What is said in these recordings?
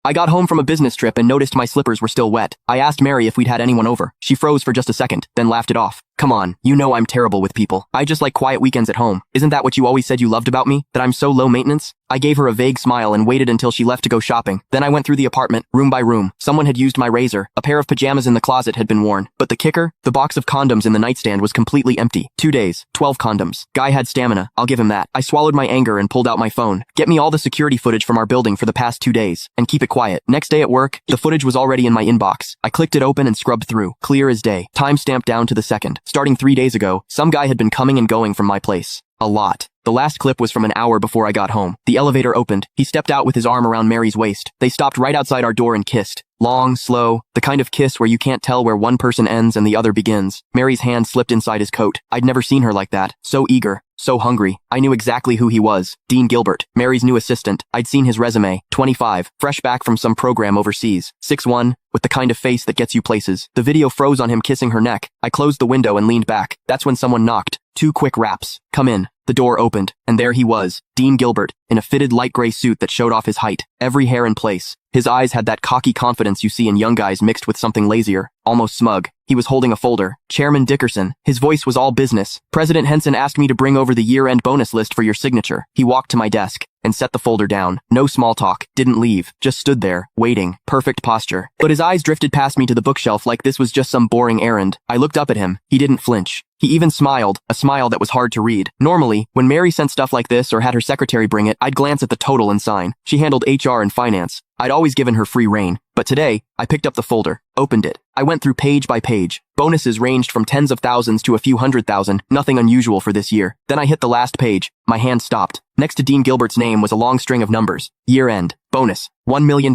I got home from a business trip and noticed my slippers were still wet. I asked Mary if we'd had anyone over. She froze for just a second, then laughed it off. Come on, you know I'm terrible with people. I just like quiet weekends at home. Isn't that what you always said you loved about me? That I'm so low maintenance? I gave her a vague smile and waited until she left to go shopping. Then I went through the apartment, room by room. Someone had used my razor. A pair of pajamas in the closet had been worn. But the kicker? The box of condoms in the nightstand was completely empty. 2 days, 12 condoms. Guy had stamina, I'll give him that. I swallowed my anger and pulled out my phone. Get me all the security footage from our building for the past 2 days. And keep it quiet. Next day at work, the footage was already in my inbox. I clicked it open and scrubbed through. Clear as day. Time stamped down to the second. Starting 3 days ago, some guy had been coming and going from my place. A lot. The last clip was from an hour before I got home. The elevator opened. He stepped out with his arm around Mary's waist. They stopped right outside our door and kissed. Long, slow, the kind of kiss where you can't tell where one person ends and the other begins. Mary's hand slipped inside his coat. I'd never seen her like that. So eager. So hungry. I knew exactly who he was. Dean Gilbert, Mary's new assistant. I'd seen his resume. 25, fresh back from some program overseas. 6'1", with the kind of face that gets you places. The video froze on him kissing her neck. I closed the window and leaned back. That's when someone knocked. 2 quick raps. Come in. The door opened, and there he was, Dean Gilbert, in a fitted light gray suit that showed off his height, every hair in place. His eyes had that cocky confidence you see in young guys mixed with something lazier, almost smug. He was holding a folder. Chairman Dickerson. His voice was all business. President Henson asked me to bring over the year-end bonus list for your signature. He walked to my desk and set the folder down. No small talk. Didn't leave. Just stood there, waiting. Perfect posture. But his eyes drifted past me to the bookshelf like this was just some boring errand. I looked up at him. He didn't flinch. He even smiled, a smile that was hard to read. Normally, when Mary sent stuff like this or had her secretary bring it, I'd glance at the total and sign. She handled HR and finance. I'd always given her free rein. But today, I picked up the folder, opened it. I went through page by page. Bonuses ranged from tens of thousands to a few 100,000, nothing unusual for this year. Then I hit the last page. My hand stopped. Next to Dean Gilbert's name was a long string of numbers. Year-end. Bonus. $1 million.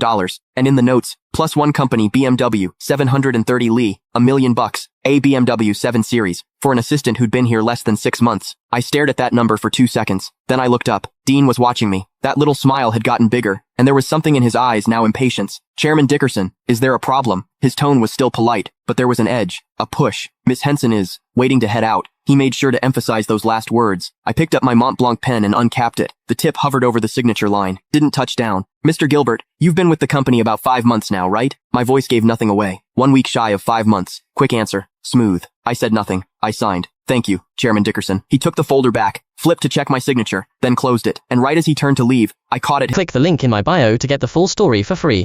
And in the notes, +1 company BMW, 730 Li, $1 million. A BMW 7 Series, for an assistant who'd been here less than 6 months. I stared at that number for 2 seconds. Then I looked up. Dean was watching me. That little smile had gotten bigger, and there was something in his eyes, now impatience. Chairman Dickerson, is there a problem? His tone was still polite, but there was an edge, a push. Miss Henson is waiting to head out. He made sure to emphasize those last words. I picked up my Mont Blanc pen and uncapped it. The tip hovered over the signature line. Didn't touch down. Mr. Gilbert, you've been with the company about 5 months now, right? My voice gave nothing away. 1 week shy of 5 months. Quick answer. Smooth. I said nothing. I signed. Thank you, Chairman Dickerson. He took the folder back, flipped to check my signature, then closed it. And right as he turned to leave, I caught it. Click the link in my bio to get the full story for free.